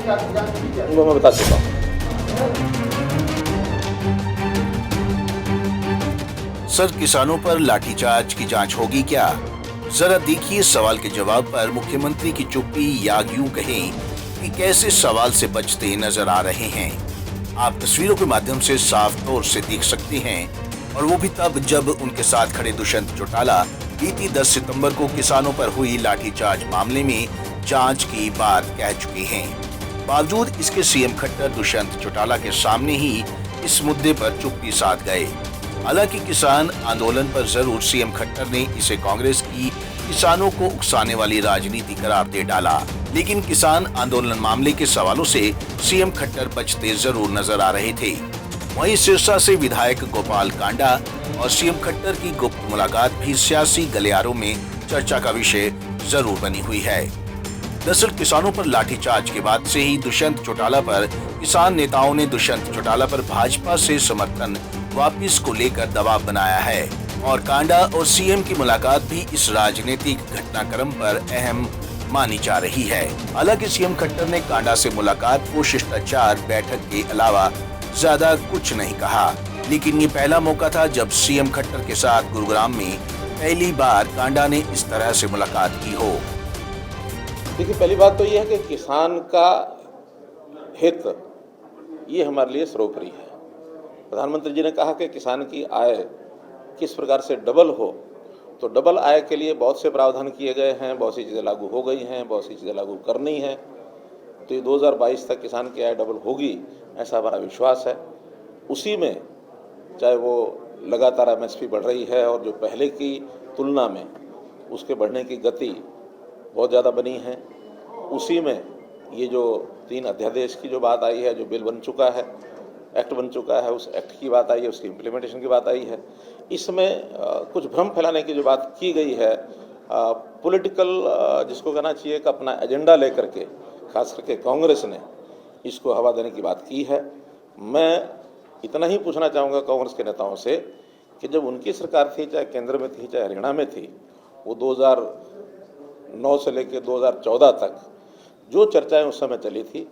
वो मैं बता चुका हूँ। सर, किसानों पर लाठीचार्ज की जांच होगी क्या? जरा देखिए सवाल के जवाब पर मुख्यमंत्री की चुप्पी, या यूं कहें कि कैसे सवाल से बचते नजर आ रहे हैं। आप तस्वीरों के माध्यम से साफ तौर से देख सकते हैं, और वो भी तब जब उनके साथ खड़े दुष्यंत चौटाला बीती 10 सितंबर को किसानों पर हुई लाठीचार्ज मामले में जांच की बात कह चुके हैं। बावजूद इसके सीएम खट्टर दुष्यंत चौटाला के सामने ही इस मुद्दे पर चुप्पी साध गए। हालांकि किसान आंदोलन पर जरूर सीएम खट्टर ने इसे कांग्रेस की किसानों को उकसाने वाली राजनीति करार दे डाला, लेकिन किसान आंदोलन मामले के सवालों से सीएम खट्टर बचते जरूर नजर आ रहे थे। वहीं सिरसा से विधायक गोपाल कांडा और सीएम खट्टर की गुप्त मुलाकात भी सियासी गलियारों में चर्चा का विषय जरूर बनी हुई है। दरअसल किसानों पर लाठीचार्ज के बाद से ही दुष्यंत चौटाला पर किसान नेताओं ने दुष्यंत चौटाला पर भाजपा से समर्थन वापिस को लेकर दबाव बनाया है, और कांडा और सीएम की मुलाकात भी इस राजनीतिक घटनाक्रम पर अहम मानी जा रही है। हालांकि सीएम खट्टर ने कांडा से मुलाकात को शिष्टाचार बैठक के अलावा ज्यादा कुछ नहीं कहा, लेकिन ये पहला मौका था जब सीएम खट्टर के साथ गुरुग्राम में पहली बार कांडा ने इस तरह से मुलाकात की हो। देखिए, पहली बात तो ये है कि किसान का हित ये हमारे लिए सर्वोपरि है। प्रधानमंत्री जी ने कहा कि किसान की आय किस प्रकार से डबल हो, तो डबल आय के लिए बहुत से प्रावधान किए गए हैं, बहुत सी चीज़ें लागू हो गई हैं, बहुत सी चीज़ें लागू करनी हैं। तो ये 2022 तक किसान की आय डबल होगी, ऐसा हमारा विश्वास है। उसी में चाहे वो लगातार एमएसपी बढ़ रही है, और जो पहले की तुलना में उसके बढ़ने की गति बहुत ज़्यादा बनी है, उसी में ये जो 3 अध्यादेश की जो बात आई है, जो बिल बन चुका है, एक्ट बन चुका है, उस एक्ट की बात आई है, उसकी इम्प्लीमेंटेशन की बात आई है। इसमें कुछ भ्रम फैलाने की जो बात की गई है, पॉलिटिकल जिसको कहना चाहिए कि अपना एजेंडा लेकर के, खास करके कांग्रेस ने इसको हवा देने की बात की है। मैं इतना ही पूछना चाहूँगा कांग्रेस के नेताओं से कि जब उनकी सरकार थी, चाहे केंद्र में थी, चाहे हरियाणा में थी, वो 2009 से लेकर 2014 तक जो चर्चाएं उस समय चली थी,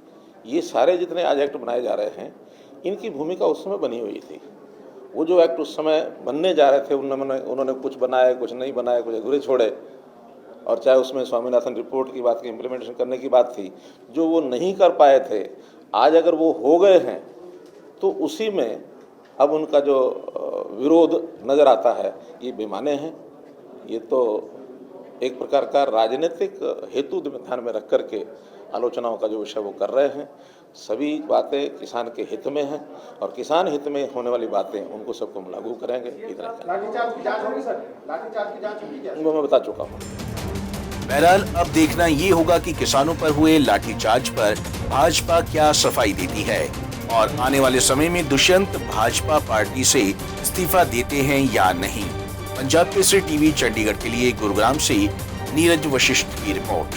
ये सारे जितने आज एक्ट बनाए जा रहे हैं, इनकी भूमिका उस समय बनी हुई थी। वो जो एक्ट उस समय बनने जा रहे थे, उन्होंने कुछ बनाए, कुछ नहीं बनाए, कुछ अधूरे छोड़े, और चाहे उसमें स्वामीनाथन रिपोर्ट की बात की इम्प्लीमेंटेशन करने की बात थी, जो वो नहीं कर पाए थे, आज अगर वो हो गए हैं तो उसी में अब उनका जो विरोध नज़र आता है, ये बेमाने हैं। ये तो एक प्रकार का राजनीतिक हेतु ध्यान में रख करके आलोचनाओं का जो विषय वो कर रहे हैं। सभी बातें किसान के हित में हैं, और किसान हित में होने वाली बातें उनको सबको हम लागू करेंगे। लाठीचार्ज की जांच होगी सर? लाठीचार्ज की जांच होगी क्या? वो मैं बता चुका हूँ। बहरहाल अब देखना ये होगा कि किसानों पर हुए लाठीचार्ज पर भाजपा क्या सफाई देती है, और आने वाले समय में दुष्यंत भाजपा पार्टी से इस्तीफा देते हैं या नहीं। पंजाब केसरी टीवी चंडीगढ़ के लिए गुरुग्राम से नीरज वशिष्ठ की रिपोर्ट।